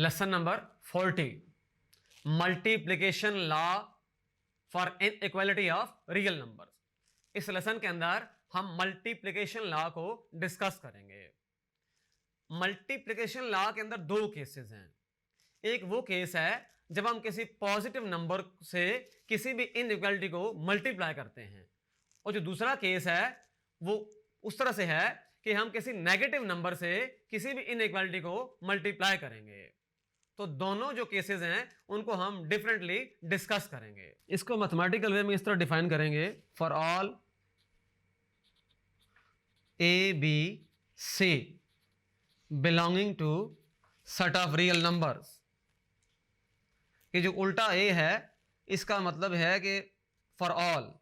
Lesson number 40 multiplication law for inequality of real numbers. इस lesson के अंदर हम मल्टीप्लिकेशन लॉ को डिस्कस करेंगे। मल्टीप्लिकेशन लॉ के अंदर दो केसेस हैं। एक वो केस है जब हम किसी पॉजिटिव नंबर से किसी भी इनइक्वालिटी को मल्टीप्लाई करते हैं, और जो दूसरा केस है वो उस तरह से है कि हम किसी नेगेटिव नंबर से किसी भी इनइक्वालिटी को मल्टीप्लाई करेंगे। तो दोनों जो केसेस हैं उनको हम डिफरेंटली डिस्कस करेंगे। इसको मैथमेटिकल वे में इस तरह डिफाइन करेंगे, for all a b c belonging to set of real numbers. कि जो उल्टा ए है इसका मतलब है कि फॉर ऑल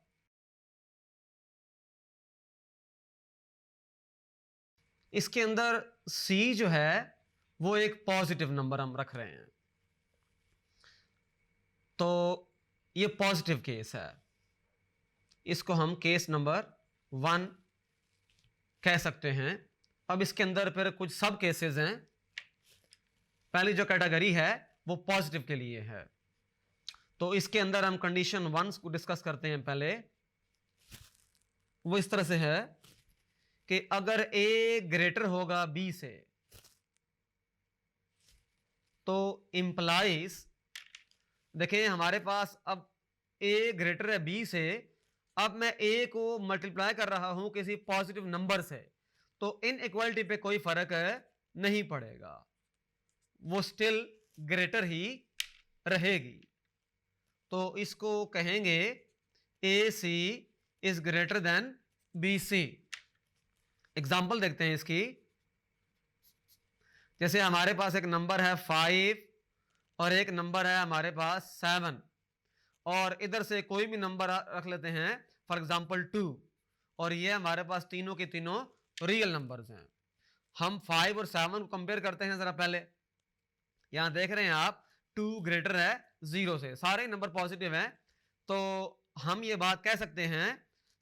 इसके अंदर C जो है वो एक पॉजिटिव नंबर हम रख रहे हैं, तो ये पॉजिटिव केस है। इसको हम केस नंबर 1 कह सकते हैं। अब इसके अंदर फिर कुछ सब केसेस हैं। पहली जो कैटेगरी है वो पॉजिटिव के लिए है, तो इसके अंदर हम कंडीशन 1 को डिस्कस करते हैं। पहले वो इस तरह से है कि अगर A ग्रेटर होगा B से तो इंप्लाइज, देखें हमारे पास अब A ग्रेटर है B से, अब मैं A को मल्टीप्लाई कर रहा हूं किसी पॉजिटिव नंबर से, तो इनइक्वालिटी पे कोई फर्क नहीं पड़ेगा, वो स्टिल ग्रेटर ही रहेगी। तो इसको कहेंगे AC is greater than BC। Example देखते हैं इसकी। जैसे हमारे पास एक नंबर है 5 और एक नंबर है हमारे पास 7, और इधर से कोई भी नंबर रख लेते हैं, फॉर एग्जाम्पल 2, और ये हमारे पास तीनों के तीनों रियल नंबर्स हैं। हम 5 और 7 को कंपेयर करते हैं जरा। पहले यहां देख रहे हैं आप 2 ग्रेटर है 0 से, सारे नंबर पॉजिटिव हैं, तो हम ये बात कह सकते हैं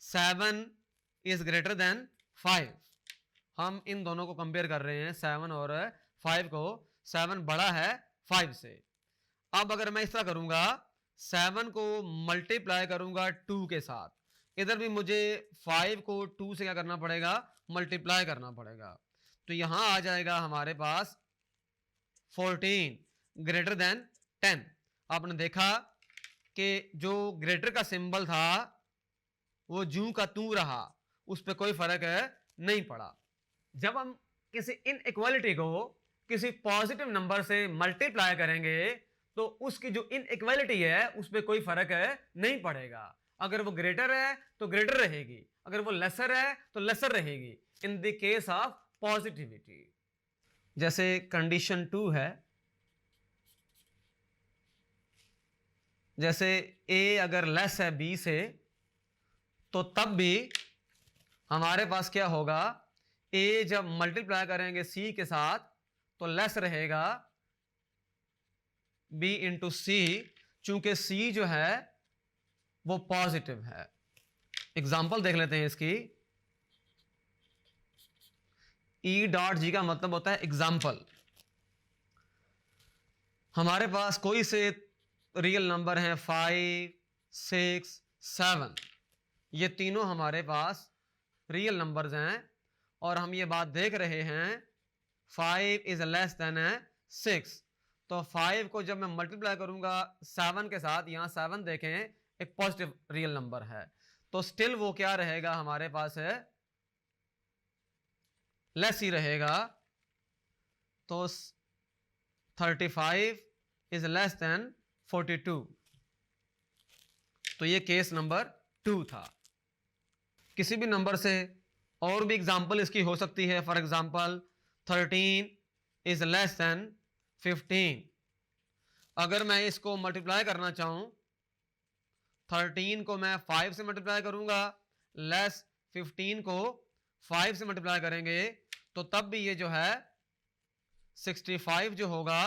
7 इज ग्रेटर देन 5। हम इन दोनों को कंपेयर कर रहे हैं, 7 और 5 को। 7 बड़ा है 5 से। अब अगर मैं इस तरह करूंगा, 7 को मल्टीप्लाई करूंगा 2 के साथ, इधर भी मुझे 5 को 2 से क्या करना पड़ेगा, मल्टीप्लाई करना पड़ेगा। तो यहां आ जाएगा हमारे पास 14 ग्रेटर देन 10। आपने देखा कि जो ग्रेटर का सिंबल था वो जू का तू रहा, उस पर कोई फर्क नहीं पड़ा। जब हम किसी इनइक्वालिटी को किसी पॉजिटिव नंबर से मल्टीप्लाई करेंगे तो उसकी जो इनइक्वालिटी है उस पर कोई फर्क नहीं पड़ेगा। अगर वो ग्रेटर है तो ग्रेटर रहेगी, अगर वो लेसर है तो लेसर रहेगी, in the case of positivity. जैसे कंडीशन 2 है, जैसे A अगर लेस है B से, तो तब भी हमारे पास क्या होगा, A जब मल्टीप्लाई करेंगे C के साथ तो लेस रहेगा B इंटू C, चूंकि C जो है वो पॉजिटिव है। एग्जाम्पल देख लेते हैं इसकी। E.G का मतलब होता है एग्जाम्पल। हमारे पास कोई से रियल नंबर है 5, 6, 7, ये तीनों हमारे पास रियल नंबर्स हैं, और हम ये बात देख रहे हैं 5 इज लेस देन 6। तो 5 को जब मैं मल्टीप्लाई करूंगा 7 के साथ, यहां 7 देखें एक पॉजिटिव रियल नंबर है, तो स्टिल वो क्या रहेगा हमारे पास लेस ही रहेगा। तो 35 इज लेस देन 42। तो ये केस नंबर 2 था। किसी भी नंबर से और भी एग्जाम्पल इसकी हो सकती है। For example 13 is less than 15। अगर मैं इसको मल्टीप्लाई करना चाहूं, 13 को मैं 5 से मल्टीप्लाई करूंगा, लेस 15 को 5 से मल्टीप्लाई करेंगे, तो तब भी ये जो है 65 जो होगा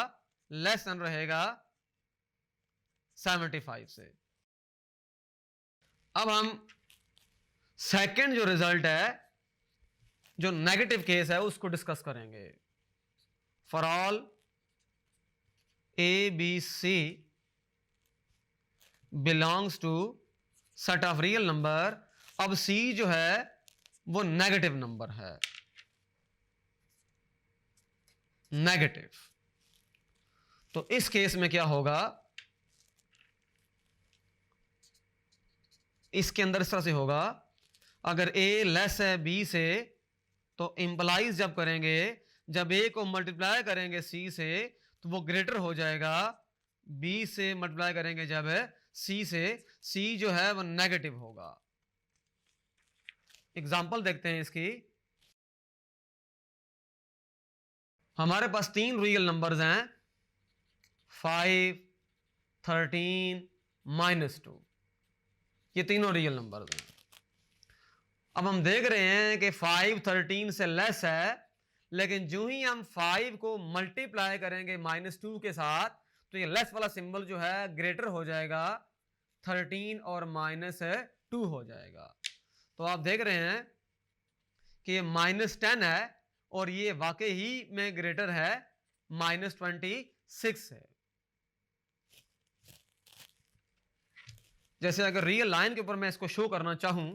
लेस देन रहेगा 75 से। अब हम सेकंड जो रिजल्ट है, जो नेगेटिव केस है, उसको डिस्कस करेंगे। For all a b c belongs to set of real number. अब सी जो है वो नेगेटिव नंबर है, नेगेटिव। तो इस केस में क्या होगा, इसके अंदर इस तरह से होगा, अगर ए लेस है बी से तो इंप्लाइज जब करेंगे, जब ए को मल्टीप्लाई करेंगे सी से तो वो ग्रेटर हो जाएगा बी से मल्टीप्लाई करेंगे जब सी से, सी जो है वो नेगेटिव होगा। एग्जांपल देखते हैं इसकी। हमारे पास तीन रियल नंबर्स हैं 5, 13, -2, ये तीनों रियल नंबर्स हैं। अब हम देख रहे हैं कि 5 13 से लेस है, लेकिन जो ही हम 5 को मल्टीप्लाई करेंगे -2 के साथ तो ये लेस वाला सिंबल जो है ग्रेटर हो जाएगा 13 और -2 हो जाएगा। तो आप देख रहे हैं कि ये -10 है और ये वाकई ही में ग्रेटर है -26 है। जैसे अगर रियल लाइन के ऊपर मैं इसको शो करना चाहूं,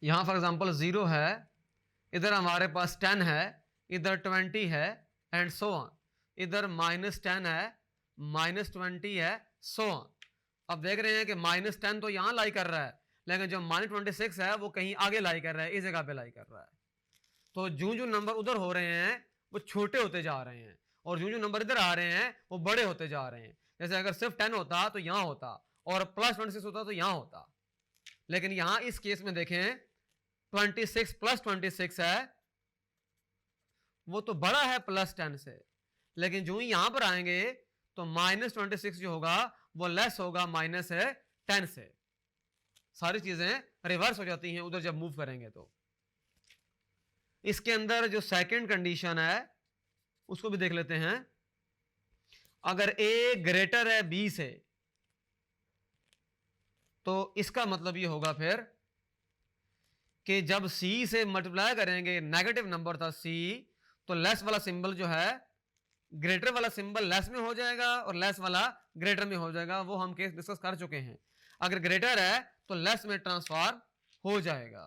यहां फॉर एग्जांपल 0 है, इधर हमारे पास 10 है, इधर 20 है एंड सो ऑन, इधर -10 है, -20 है, सो ऑन। अब देख रहे हैं कि -10 तो यहां लाई कर रहा है, लेकिन जो -26 है वो कहीं आगे लाई कर रहा है, इस जगह पे लाई कर रहा है। तो जो नंबर उधर हो रहे हैं वो छोटे होते जा रहे हैं और जो नंबर इधर आ रहे हैं वो बड़े होते जा रहे हैं। जैसे अगर सिर्फ 10 होता तो यहां होता और +26 होता तो यहां होता, लेकिन यहां इस केस में देखें 26 + 26 है, वो तो बड़ा है +10 से, लेकिन जो ही यहां पर आएंगे तो -26 जो होगा वो लेस होगा -10 से। सारी चीजें रिवर्स हो जाती हैं उधर जब मूव करेंगे। तो इसके अंदर जो सेकंड कंडीशन है उसको भी देख लेते हैं। अगर ए ग्रेटर है बी से तो इसका मतलब ये होगा फिर कि जब सी से मल्टीप्लाई करेंगे, नेगेटिव नंबर था सी, तो लेस वाला सिंबल जो है ग्रेटर वाला सिंबल लेस में हो जाएगा और लेस वाला ग्रेटर में हो जाएगा। वो हम केस डिस्कस कर चुके हैं। अगर ग्रेटर है तो लेस में ट्रांसफॉर्म हो जाएगा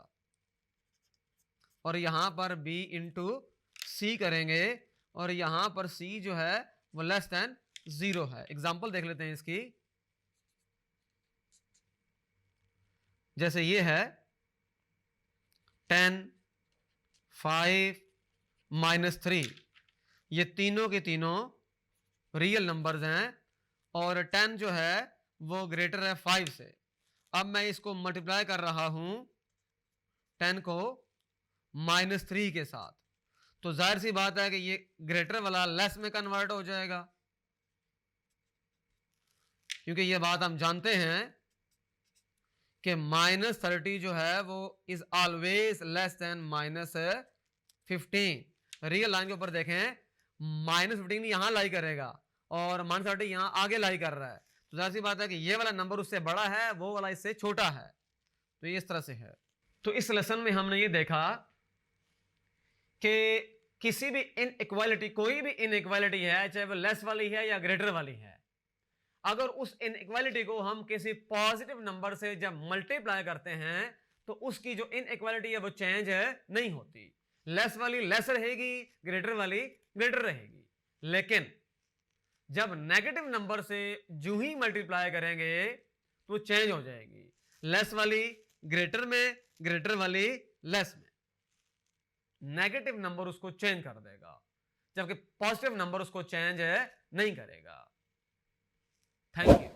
और यहां पर b इंटू सी करेंगे और यहां पर c जो है वो लेस देन 0 है। एग्जांपल देख लेते हैं इसकी। जैसे ये है 10, 5, -3, ये तीनों के तीनों रियल नंबर्स हैं और 10 जो है वो ग्रेटर है 5 से। अब मैं इसको मल्टीप्लाई कर रहा हूं 10 को -3 के साथ, तो जाहिर सी बात है कि ये ग्रेटर वाला लेस में कन्वर्ट हो जाएगा, क्योंकि ये बात हम जानते हैं कि -30 जो है वो is always less than -15। Real line के ऊपर देखें -15 यहां लाई करेगा और -30 यहां आगे लाई कर रहा है, तो जाहिर सी बात है कि ये वाला नंबर उससे बड़ा है, वो वाला इससे छोटा है। तो ये इस तरह से है। तो इस लेसन में हमने ये देखा कि किसी भी इनइक्वालिटी, कोई भी इनइक्वालिटी है, चाहे वो लेस वाली है या ग्रेटर वाली है, अगर उस इनइक्वालिटी को हम किसी पॉजिटिव नंबर से जब मल्टीप्लाई करते हैं तो उसकी जो इनइक्वालिटी है वो चेंज नहीं होती। लेस वाली लेस रहेगी, ग्रेटर वाली ग्रेटर रहेगी। लेकिन जब नेगेटिव नंबर से जो ही मल्टीप्लाई करेंगे तो चेंज हो जाएगी, लेस वाली ग्रेटर में, ग्रेटर वाली लेस में। नेगेटिव नंबर उसको चेंज कर देगा, जबकि पॉजिटिव नंबर उसको चेंज नहीं करेगा। Thank you.